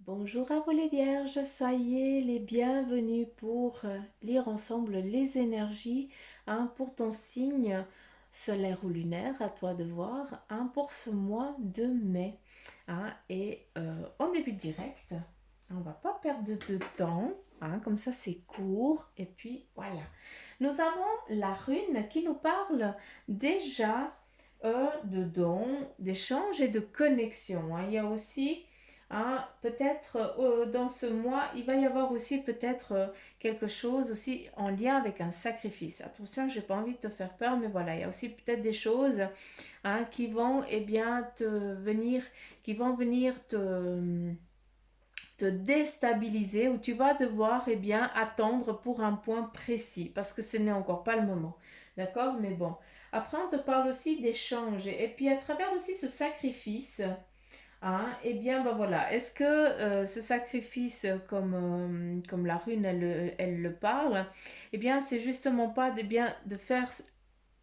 Bonjour à vous les vierges, soyez les bienvenus pour lire ensemble les énergies pour ton signe solaire ou lunaire, à toi de voir, pour ce mois de mai. Et en début direct, on va pas perdre de temps, comme ça c'est court, et puis voilà. Nous avons la rune qui nous parle déjà de dons, d'échanges et de connexion. Il y a aussi peut-être dans ce mois, il va y avoir aussi peut-être quelque chose aussi en lien avec un sacrifice. Attention, j'ai pas envie de te faire peur, mais voilà, il y a aussi peut-être des choses qui vont qui vont venir te déstabiliser, ou tu vas devoir attendre pour un point précis parce que ce n'est encore pas le moment. D'accord? Mais bon. Après, on te parle aussi d'échange et puis à travers aussi ce sacrifice. Ben voilà, est-ce que ce sacrifice, comme la rune elle le parle, c'est justement pas de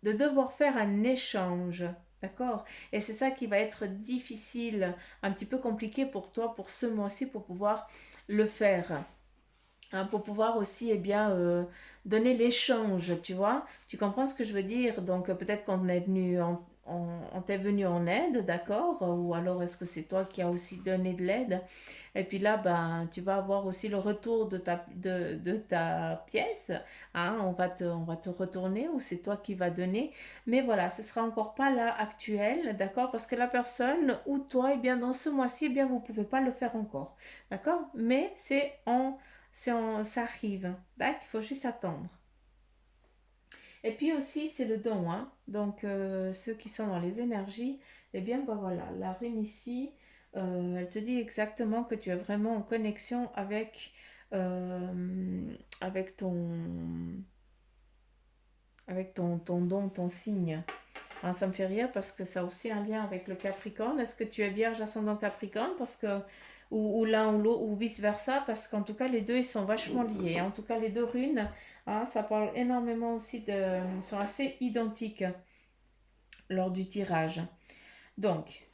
devoir faire un échange, d'accord? Et c'est ça qui va être difficile, un petit peu compliqué pour toi pour ce mois-ci pour pouvoir le faire. Pour pouvoir aussi donner l'échange, tu vois. Tu comprends ce que je veux dire? Donc peut-être qu'on est venu on t'est venu en aide, d'accord? Ou alors est-ce que c'est toi qui as aussi donné de l'aide? Et puis là, ben, tu vas avoir aussi le retour de ta pièce. On va te retourner ou c'est toi qui vas donner. Mais voilà, ce sera encore pas là actuel, d'accord? Parce que la personne ou toi, dans ce mois-ci, vous pouvez pas le faire encore, d'accord? Mais ça arrive, d'accord? Il faut juste attendre. Et puis aussi, c'est le don, hein. Donc, ceux qui sont dans les énergies, ben voilà, la rune ici, elle te dit exactement que tu es vraiment en connexion avec ton don, ton signe. Ça me fait rire parce que ça a aussi un lien avec le Capricorne. Est-ce que tu es vierge ascendant Capricorne parce que ou l'un ou l'autre ou vice versa, parce qu'en tout cas les deux ils sont vachement liés. En tout cas les deux runes, ça parle énormément aussi ils sont assez identiques lors du tirage. Donc,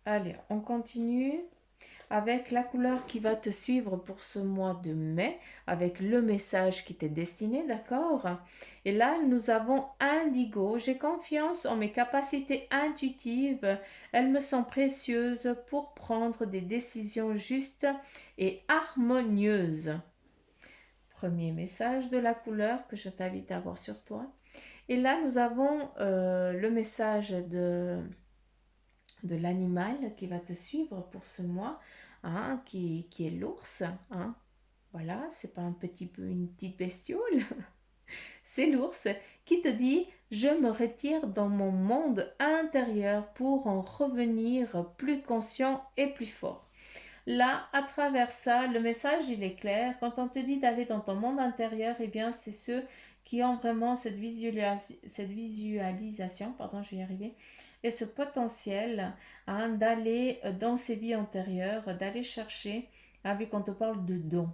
allez, on continue avec la couleur qui va te suivre pour ce mois de mai, avec le message qui t'est destiné, d'accord? Et là, nous avons Indigo. J'ai confiance en mes capacités intuitives. Elles me sont précieuses pour prendre des décisions justes et harmonieuses. Premier message de la couleur que je t'invite à avoir sur toi. Et là, nous avons le message de l'animal qui va te suivre pour ce mois, qui est l'ours. Voilà, c'est pas une petite bestiole, c'est l'ours qui te dit: je me retire dans mon monde intérieur pour en revenir plus conscient et plus fort. Là, à travers ça, le message il est clair. Quand on te dit d'aller dans ton monde intérieur, c'est ceux qui ont vraiment cette visualisation, pardon, je vais y arriver, et ce potentiel d'aller dans ces vies antérieures, d'aller chercher, vu qu'on te parle de dons,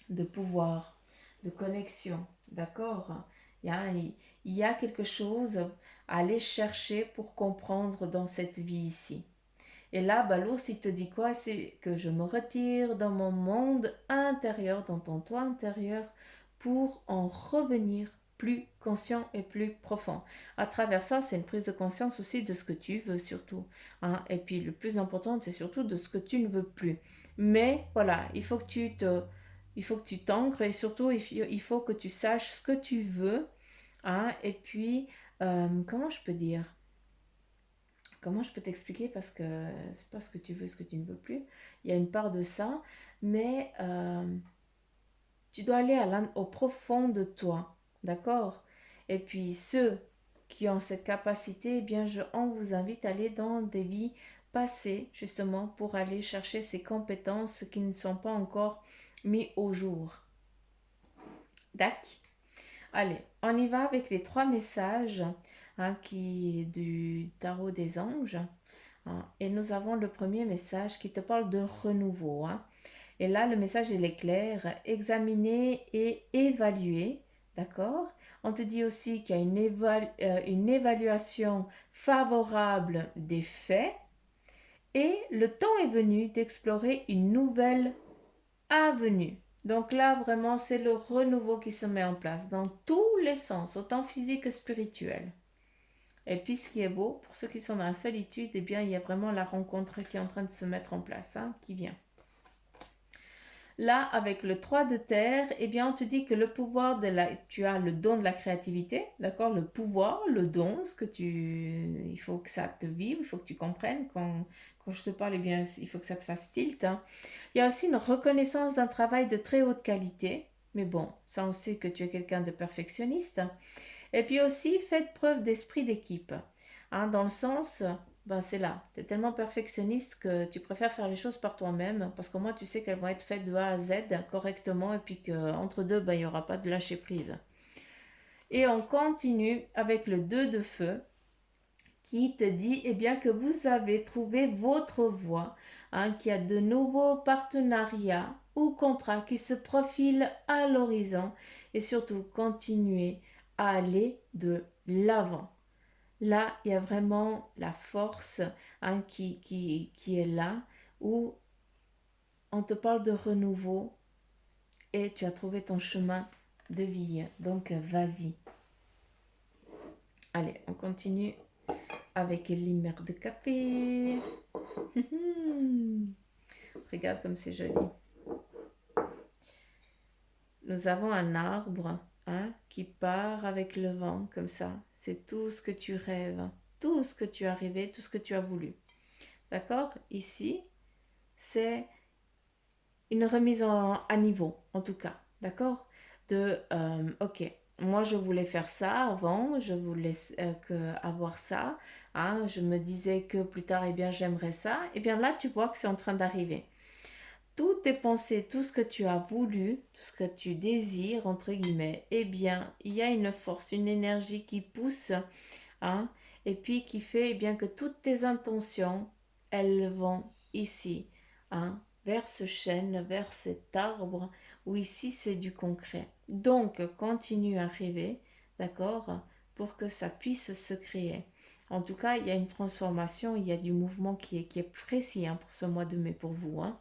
de pouvoir, de connexion, d'accord? Il y a quelque chose à aller chercher pour comprendre dans cette vie ici. Et là, l'ours, il te dit quoi? C'est que je me retire dans mon monde intérieur, dans ton toit intérieur, pour en revenir plus conscient et plus profond. À travers ça, c'est une prise de conscience aussi de ce que tu veux surtout. Et puis le plus important, c'est surtout de ce que tu ne veux plus. Mais voilà, il faut que tu t'ancres et surtout, il faut que tu saches ce que tu veux. Et puis, comment je peux dire? Comment je peux t'expliquer, parce que c'est pas ce que tu veux, ce que tu ne veux plus. Il y a une part de ça, mais tu dois aller au profond de toi, d'accord? Et puis ceux qui ont cette capacité, on vous invite à aller dans des vies passées, justement, pour aller chercher ces compétences qui ne sont pas encore mises au jour. D'accord? Allez, on y va avec les 3 messages du tarot des anges. Et nous avons le premier message qui te parle de renouveau. Et là, le message il est clair: examiner et évaluer. D'accord? On te dit aussi qu'il y a une évaluation favorable des faits Et le temps est venu d'explorer une nouvelle avenue. Donc là, vraiment, c'est le renouveau qui se met en place dans tous les sens, autant physique que spirituel. Et puis, ce qui est beau, pour ceux qui sont dans la solitude, eh bien, il y a vraiment la rencontre qui est en train de se mettre en place, hein, qui vient. Là, avec le 3 de terre, eh bien, on te dit que le pouvoir de la... Tu as le don de la créativité, d'accord? Le pouvoir, le don, ce que tu... Il faut que ça te vive, il faut que tu comprennes. Quand je te parle, eh bien, il faut que ça te fasse tilt, hein. Il y a aussi une reconnaissance d'un travail de très haute qualité. Mais bon, ça, on sait que tu es quelqu'un de perfectionniste. Et puis aussi, faites preuve d'esprit d'équipe, hein, dans le sens, ben c'est là, tu es tellement perfectionniste que tu préfères faire les choses par toi-même, parce qu'au moins tu sais qu'elles vont être faites de A à Z correctement, et puis qu'entre deux, ben, il n'y aura pas de lâcher prise. Et on continue avec le 2 de feu, qui te dit eh bien, que vous avez trouvé votre voie, hein, qu'il y a de nouveaux partenariats ou contrats qui se profilent à l'horizon, et surtout continuez à aller de l'avant. Là, il y a vraiment la force, hein, qui est là, où on te parle de renouveau et tu as trouvé ton chemin de vie. Donc, vas-y. Allez, on continue avec l'hymère de café. Regarde comme c'est joli. Nous avons un arbre, hein, qui part avec le vent, comme ça. C'est tout ce que tu rêves, tout ce que tu as rêvé, tout ce que tu as voulu. D'accord? Ici, c'est une remise à niveau, en tout cas. D'accord? Ok, moi je voulais faire ça avant, je voulais avoir ça, hein, je me disais que plus tard, eh bien, j'aimerais ça. Et bien là, tu vois que c'est en train d'arriver. Toutes tes pensées, tout ce que tu as voulu, tout ce que tu désires, entre guillemets, eh bien, il y a une force, une énergie qui pousse, hein, et puis qui fait eh bien que toutes tes intentions, elles vont ici, hein, vers ce chêne, vers cet arbre, où ici c'est du concret. Donc, continue à rêver, d'accord, pour que ça puisse se créer. En tout cas, il y a une transformation, il y a du mouvement qui est précis, hein, pour ce mois de mai pour vous, hein.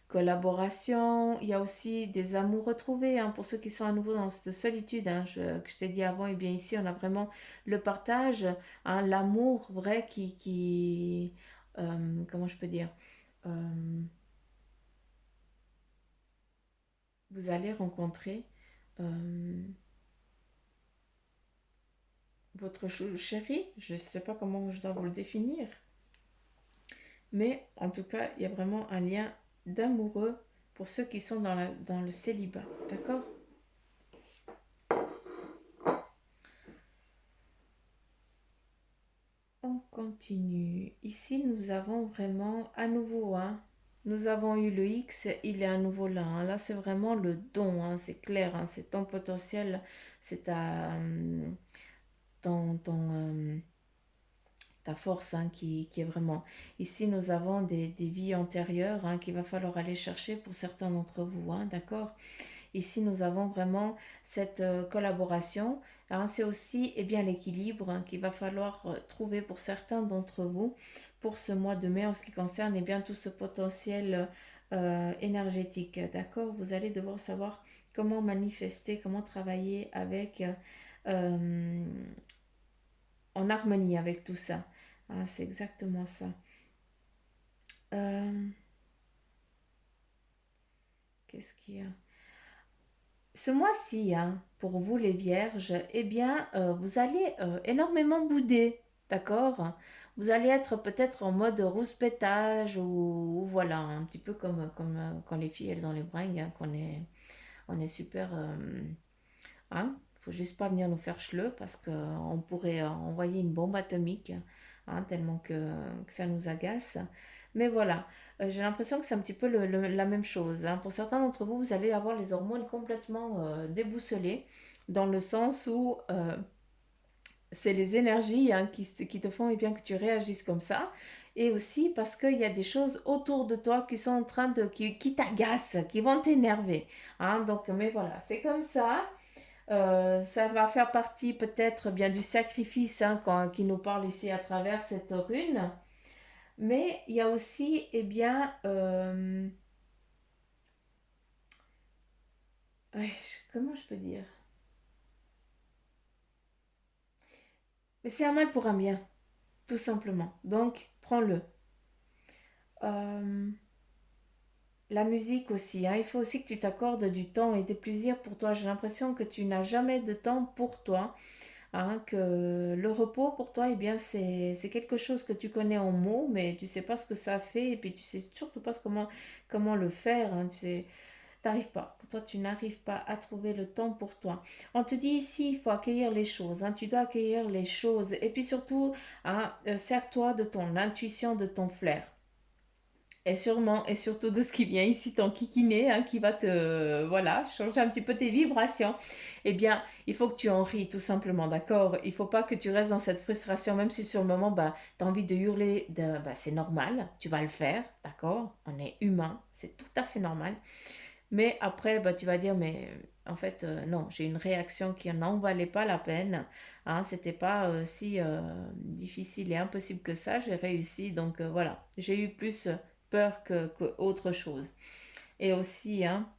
Collaboration, il y a aussi des amours retrouvés, hein, pour ceux qui sont à nouveau dans cette solitude, hein, que je t'ai dit avant. Et bien ici on a vraiment le partage, hein, l'amour vrai comment je peux dire, Euh, vous allez rencontrer euh, votre chéri, je ne sais pas comment je dois vous le définir, mais en tout cas il y a vraiment un lien d'amoureux pour ceux qui sont dans le célibat, d'accord? On continue. Ici, nous avons vraiment à nouveau, hein, nous avons eu le X, il est à nouveau là, hein. Là, c'est vraiment le don, hein, c'est clair, hein, c'est ton potentiel, c'est ta force, hein, qui est vraiment. Ici, nous avons des vies antérieures, hein, qu'il va falloir aller chercher pour certains d'entre vous, hein, d'accord? Ici, nous avons vraiment cette collaboration, hein. C'est aussi eh bien, l'équilibre, hein, qu'il va falloir trouver pour certains d'entre vous pour ce mois de mai en ce qui concerne eh bien, tout ce potentiel énergétique. D'accord? Vous allez devoir savoir comment manifester, comment travailler avec, euh, en harmonie avec tout ça. Hein, c'est exactement ça. Euh, Qu'est-ce qu'il y a? Ce mois-ci, hein, pour vous les vierges, eh bien, vous allez énormément bouder, d'accord? Vous allez être peut-être en mode rouspétage ou voilà, un petit peu comme quand les filles, elles ont les bringues, hein, on est super... hein, faut juste pas venir nous faire chleux parce qu'on pourrait envoyer une bombe atomique, hein, tellement que ça nous agace. Mais voilà, j'ai l'impression que c'est un petit peu la même chose, hein. Pour certains d'entre vous, vous allez avoir les hormones complètement déboussolées, dans le sens où c'est les énergies, hein, qui te font eh bien, que tu réagisses comme ça. Et aussi parce qu'il y a des choses autour de toi qui sont en train qui t'agacent, qui vont t'énerver, hein. Donc, mais voilà, c'est comme ça. Ça va faire partie peut-être bien du sacrifice, hein, qui nous parle ici à travers cette rune. Mais il y a aussi, eh bien, ouais, comment je peux dire? Mais c'est un mal pour un bien, tout simplement. Donc, prends-le. Euh, la musique aussi, hein. Il faut aussi que tu t'accordes du temps et des plaisirs pour toi. J'ai l'impression que tu n'as jamais de temps pour toi, hein, que le repos pour toi, eh bien, c'est quelque chose que tu connais en mots, mais tu sais pas ce que ça fait et puis tu sais surtout pas comment le faire, hein. Tu sais, t'arrives pas. Pour toi, tu n'arrives pas à trouver le temps pour toi. On te dit ici, il faut accueillir les choses, hein. Tu dois accueillir les choses et puis surtout, hein, sers-toi de ton intuition, de ton flair. Et sûrement, et surtout de ce qui vient ici, ton kikiné, hein, qui va te, voilà, changer un petit peu tes vibrations. Eh bien, il faut que tu en ris, tout simplement, d'accord? Il faut pas que tu restes dans cette frustration, même si sur le moment, bah, tu as envie de hurler, bah, c'est normal, tu vas le faire, d'accord? On est humain, c'est tout à fait normal. Mais après, bah, tu vas dire, mais en fait, non, j'ai une réaction qui n'en valait pas la peine. Hein, c'était pas si difficile et impossible que ça. J'ai réussi, donc voilà. J'ai eu plus peur que autre chose. Et aussi, hein,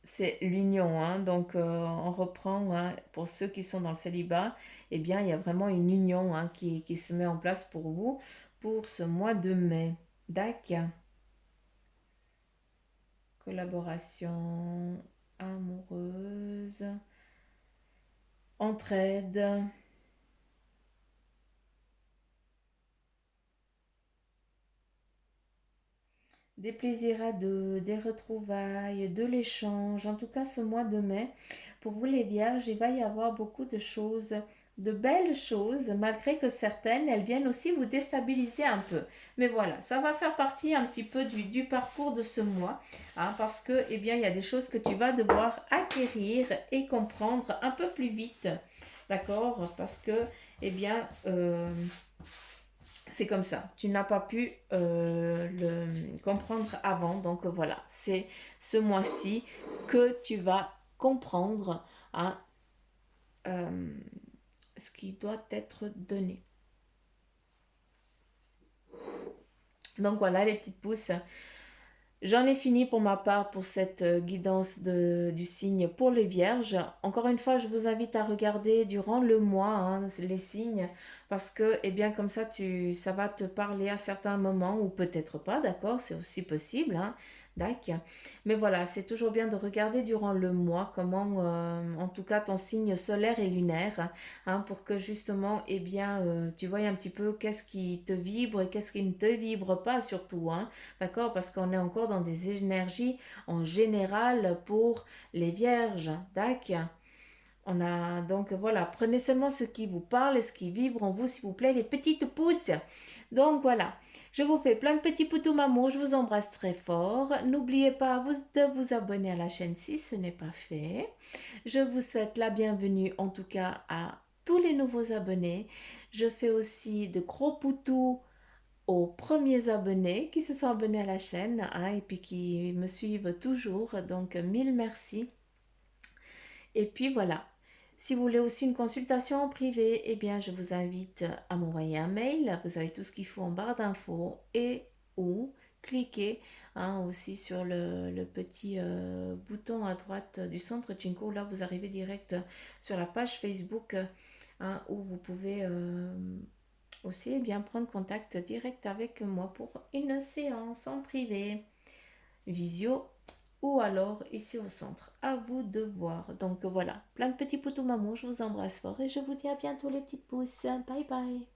c'est l'union. Hein, donc, on reprend, hein, pour ceux qui sont dans le célibat, eh bien, il y a vraiment une union, hein, qui se met en place pour vous pour ce mois de mai. D'accord. Collaboration amoureuse, entraide, des plaisirs à deux, des retrouvailles, de l'échange. En tout cas, ce mois de mai, pour vous les vierges, il va y avoir beaucoup de choses, de belles choses, malgré que certaines, elles viennent aussi vous déstabiliser un peu. Mais voilà, ça va faire partie un petit peu du parcours de ce mois, hein, parce que, eh bien, il y a des choses que tu vas devoir acquérir et comprendre un peu plus vite. D'accord? Parce que, eh bien, c'est comme ça. Tu n'as pas pu le comprendre avant. Donc voilà, c'est ce mois-ci que tu vas comprendre, hein, euh, ce qui doit être donné. Donc voilà les petites pousses. J'en ai fini pour ma part pour cette guidance du signe pour les vierges. Encore une fois, je vous invite à regarder durant le mois, hein, les signes parce que, eh bien, comme ça, ça va te parler à certains moments ou peut-être pas, d'accord? C'est aussi possible, hein, d'accord. Mais voilà, c'est toujours bien de regarder durant le mois comment, en tout cas, ton signe solaire et lunaire, hein, pour que justement, eh bien, tu vois un petit peu qu'est-ce qui te vibre et qu'est-ce qui ne te vibre pas surtout, hein. D'accord? Parce qu'on est encore dans des énergies en général pour les vierges. D'accord? On a donc voilà, prenez seulement ce qui vous parle et ce qui vibre en vous, s'il vous plaît, les petites pousses. Donc voilà, je vous fais plein de petits poutous mamours, je vous embrasse très fort. N'oubliez pas de vous abonner à la chaîne si ce n'est pas fait. Je vous souhaite la bienvenue en tout cas à tous les nouveaux abonnés. Je fais aussi de gros poutous aux premiers abonnés qui se sont abonnés à la chaîne, hein, et puis qui me suivent toujours. Donc, mille merci. Et puis voilà. Si vous voulez aussi une consultation en privé, eh bien, je vous invite à m'envoyer un mail. Vous avez tout ce qu'il faut en barre d'infos et ou cliquez, hein, aussi sur le petit bouton à droite du centre Chinko. Là, vous arrivez direct sur la page Facebook, hein, où vous pouvez aussi, eh bien, prendre contact direct avec moi pour une séance en privé, visio ou alors ici au centre. À vous de voir. Donc voilà, plein de petits poutous maman, je vous embrasse fort et je vous dis à bientôt les petites pousses. Bye bye.